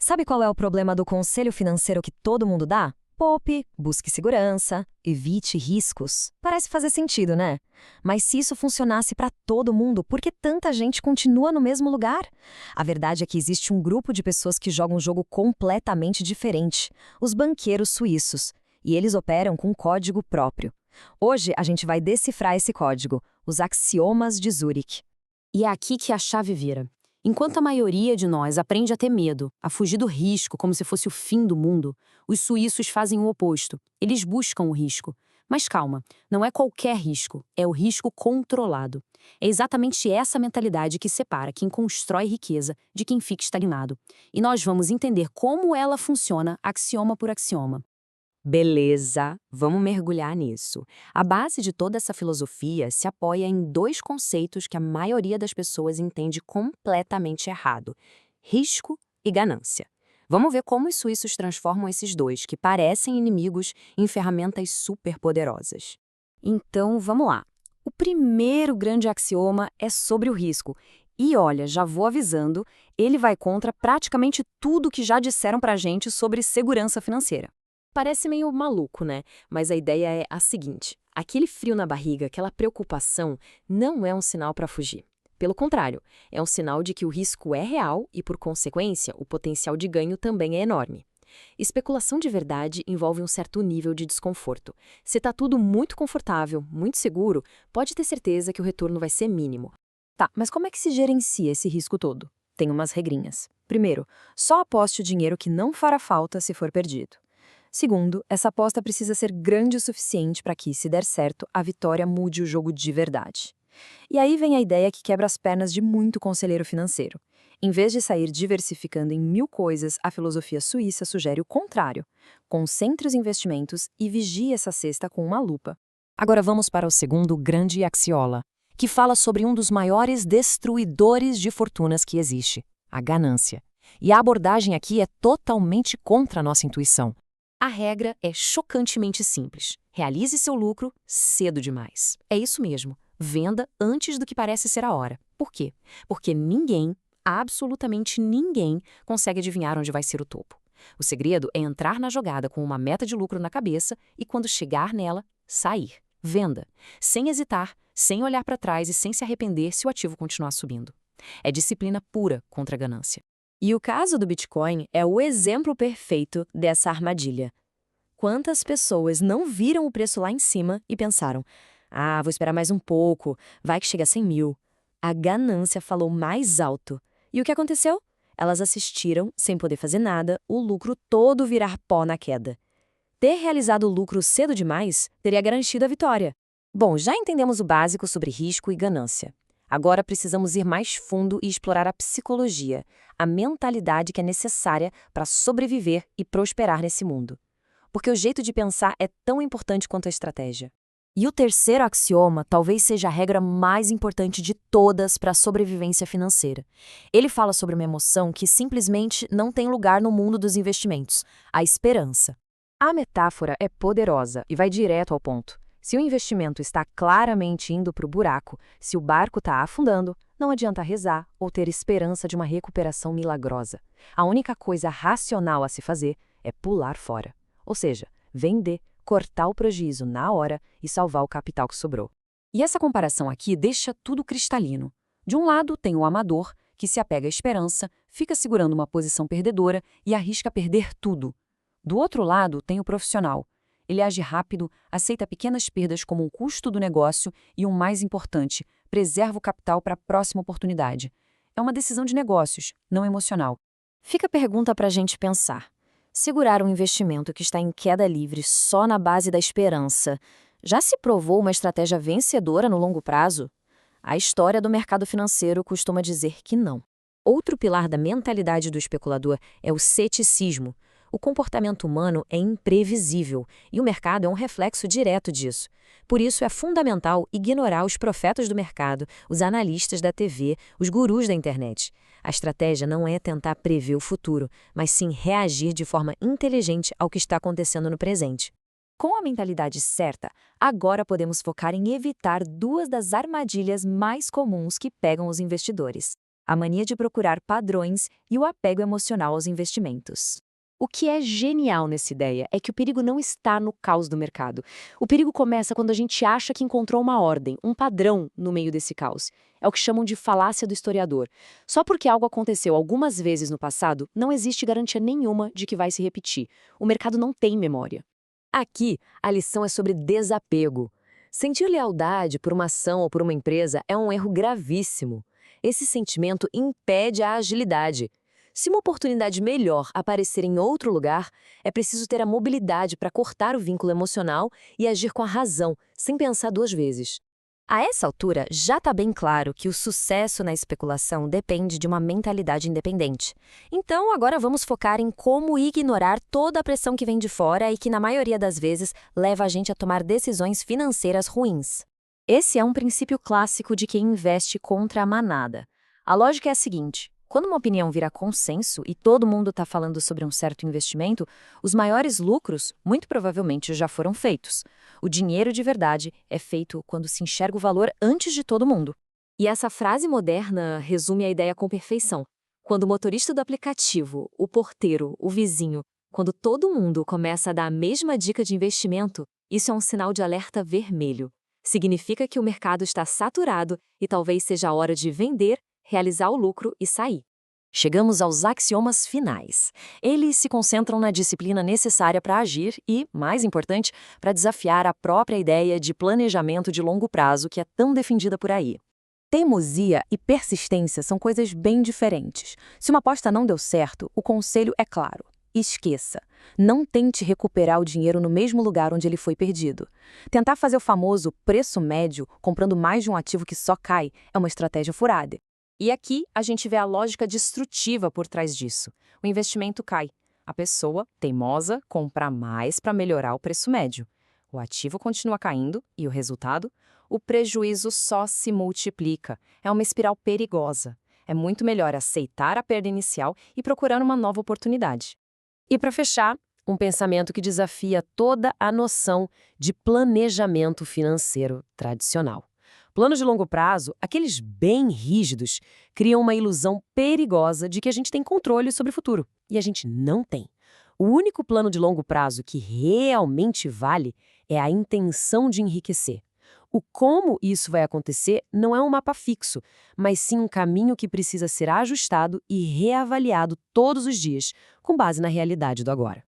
Sabe qual é o problema do conselho financeiro que todo mundo dá? Poupe, busque segurança, evite riscos. Parece fazer sentido, né? Mas se isso funcionasse para todo mundo, por que tanta gente continua no mesmo lugar? A verdade é que existe um grupo de pessoas que jogam um jogo completamente diferente, os banqueiros suíços, e eles operam com um código próprio. Hoje a gente vai decifrar esse código, os axiomas de Zurich. E é aqui que a chave vira. Enquanto a maioria de nós aprende a ter medo, a fugir do risco como se fosse o fim do mundo, os suíços fazem o oposto. Eles buscam o risco. Mas calma, não é qualquer risco, é o risco controlado. É exatamente essa mentalidade que separa quem constrói riqueza de quem fica estagnado. E nós vamos entender como ela funciona axioma por axioma. Beleza, vamos mergulhar nisso. A base de toda essa filosofia se apoia em dois conceitos que a maioria das pessoas entende completamente errado: risco e ganância. Vamos ver como os suíços transformam esses dois, que parecem inimigos, em ferramentas superpoderosas. Então, vamos lá. O primeiro grande axioma é sobre o risco. E olha, já vou avisando, ele vai contra praticamente tudo que já disseram pra gente sobre segurança financeira. Parece meio maluco, né? Mas a ideia é a seguinte: aquele frio na barriga, aquela preocupação, não é um sinal para fugir. Pelo contrário, é um sinal de que o risco é real e, por consequência, o potencial de ganho também é enorme. Especulação de verdade envolve um certo nível de desconforto. Se está tudo muito confortável, muito seguro, pode ter certeza que o retorno vai ser mínimo. Tá, mas como é que se gerencia esse risco todo? Tem umas regrinhas. Primeiro, só aposte o dinheiro que não fará falta se for perdido. Segundo, essa aposta precisa ser grande o suficiente para que, se der certo, a vitória mude o jogo de verdade. E aí vem a ideia que quebra as pernas de muito conselheiro financeiro. Em vez de sair diversificando em 1000 coisas, a filosofia suíça sugere o contrário. Concentre os investimentos e vigie essa cesta com uma lupa. Agora vamos para o segundo grande axiola, que fala sobre um dos maiores destruidores de fortunas que existe, a ganância. E a abordagem aqui é totalmente contra a nossa intuição. A regra é chocantemente simples. Realize seu lucro cedo demais. É isso mesmo. Venda antes do que parece ser a hora. Por quê? Porque ninguém, absolutamente ninguém, consegue adivinhar onde vai ser o topo. O segredo é entrar na jogada com uma meta de lucro na cabeça e, quando chegar nela, sair. Venda. Sem hesitar, sem olhar para trás e sem se arrepender se o ativo continuar subindo. É disciplina pura contra a ganância. E o caso do Bitcoin é o exemplo perfeito dessa armadilha. Quantas pessoas não viram o preço lá em cima e pensaram: ah, vou esperar mais um pouco, vai que chega a 100 mil. A ganância falou mais alto. E o que aconteceu? Elas assistiram, sem poder fazer nada, o lucro todo virar pó na queda. Ter realizado o lucro cedo demais teria garantido a vitória. Bom, já entendemos o básico sobre risco e ganância. Agora precisamos ir mais fundo e explorar a psicologia, a mentalidade que é necessária para sobreviver e prosperar nesse mundo. Porque o jeito de pensar é tão importante quanto a estratégia. E o terceiro axioma talvez seja a regra mais importante de todas para a sobrevivência financeira. Ele fala sobre uma emoção que simplesmente não tem lugar no mundo dos investimentos: a esperança. A metáfora é poderosa e vai direto ao ponto. Se o investimento está claramente indo para o buraco, se o barco está afundando, não adianta rezar ou ter esperança de uma recuperação milagrosa. A única coisa racional a se fazer é pular fora. Ou seja, vender, cortar o prejuízo na hora e salvar o capital que sobrou. E essa comparação aqui deixa tudo cristalino. De um lado tem o amador, que se apega à esperança, fica segurando uma posição perdedora e arrisca perder tudo. Do outro lado tem o profissional. Ele age rápido, aceita pequenas perdas como um custo do negócio e, o mais importante, preserva o capital para a próxima oportunidade. É uma decisão de negócios, não emocional. Fica a pergunta para a gente pensar. Segurar um investimento que está em queda livre só na base da esperança já se provou uma estratégia vencedora no longo prazo? A história do mercado financeiro costuma dizer que não. Outro pilar da mentalidade do especulador é o ceticismo. O comportamento humano é imprevisível e o mercado é um reflexo direto disso. Por isso é fundamental ignorar os profetas do mercado, os analistas da TV, os gurus da internet. A estratégia não é tentar prever o futuro, mas sim reagir de forma inteligente ao que está acontecendo no presente. Com a mentalidade certa, agora podemos focar em evitar duas das armadilhas mais comuns que pegam os investidores: a mania de procurar padrões e o apego emocional aos investimentos. O que é genial nessa ideia é que o perigo não está no caos do mercado. O perigo começa quando a gente acha que encontrou uma ordem, um padrão no meio desse caos. É o que chamam de falácia do historiador. Só porque algo aconteceu algumas vezes no passado, não existe garantia nenhuma de que vai se repetir. O mercado não tem memória. Aqui, a lição é sobre desapego. Sentir lealdade por uma ação ou por uma empresa é um erro gravíssimo. Esse sentimento impede a agilidade. Se uma oportunidade melhor aparecer em outro lugar, é preciso ter a mobilidade para cortar o vínculo emocional e agir com a razão, sem pensar duas vezes. A essa altura, já está bem claro que o sucesso na especulação depende de uma mentalidade independente. Então, agora vamos focar em como ignorar toda a pressão que vem de fora e que, na maioria das vezes, leva a gente a tomar decisões financeiras ruins. Esse é um princípio clássico de quem investe contra a manada. A lógica é a seguinte: quando uma opinião vira consenso e todo mundo está falando sobre um certo investimento, os maiores lucros, muito provavelmente, já foram feitos. O dinheiro de verdade é feito quando se enxerga o valor antes de todo mundo. E essa frase moderna resume a ideia com perfeição. Quando o motorista do aplicativo, o porteiro, o vizinho, quando todo mundo começa a dar a mesma dica de investimento, isso é um sinal de alerta vermelho. Significa que o mercado está saturado e talvez seja a hora de vender, realizar o lucro e sair. Chegamos aos axiomas finais. Eles se concentram na disciplina necessária para agir e, mais importante, para desafiar a própria ideia de planejamento de longo prazo que é tão defendida por aí. Teimosia e persistência são coisas bem diferentes. Se uma aposta não deu certo, o conselho é claro: esqueça. Não tente recuperar o dinheiro no mesmo lugar onde ele foi perdido. Tentar fazer o famoso preço médio, comprando mais de um ativo que só cai, é uma estratégia furada. E aqui a gente vê a lógica destrutiva por trás disso. O investimento cai. A pessoa, teimosa, compra mais para melhorar o preço médio. O ativo continua caindo e o resultado? O prejuízo só se multiplica. É uma espiral perigosa. É muito melhor aceitar a perda inicial e procurar uma nova oportunidade. E para fechar, um pensamento que desafia toda a noção de planejamento financeiro tradicional. Planos de longo prazo, aqueles bem rígidos, criam uma ilusão perigosa de que a gente tem controle sobre o futuro. E a gente não tem. O único plano de longo prazo que realmente vale é a intenção de enriquecer. O como isso vai acontecer não é um mapa fixo, mas sim um caminho que precisa ser ajustado e reavaliado todos os dias, com base na realidade do agora.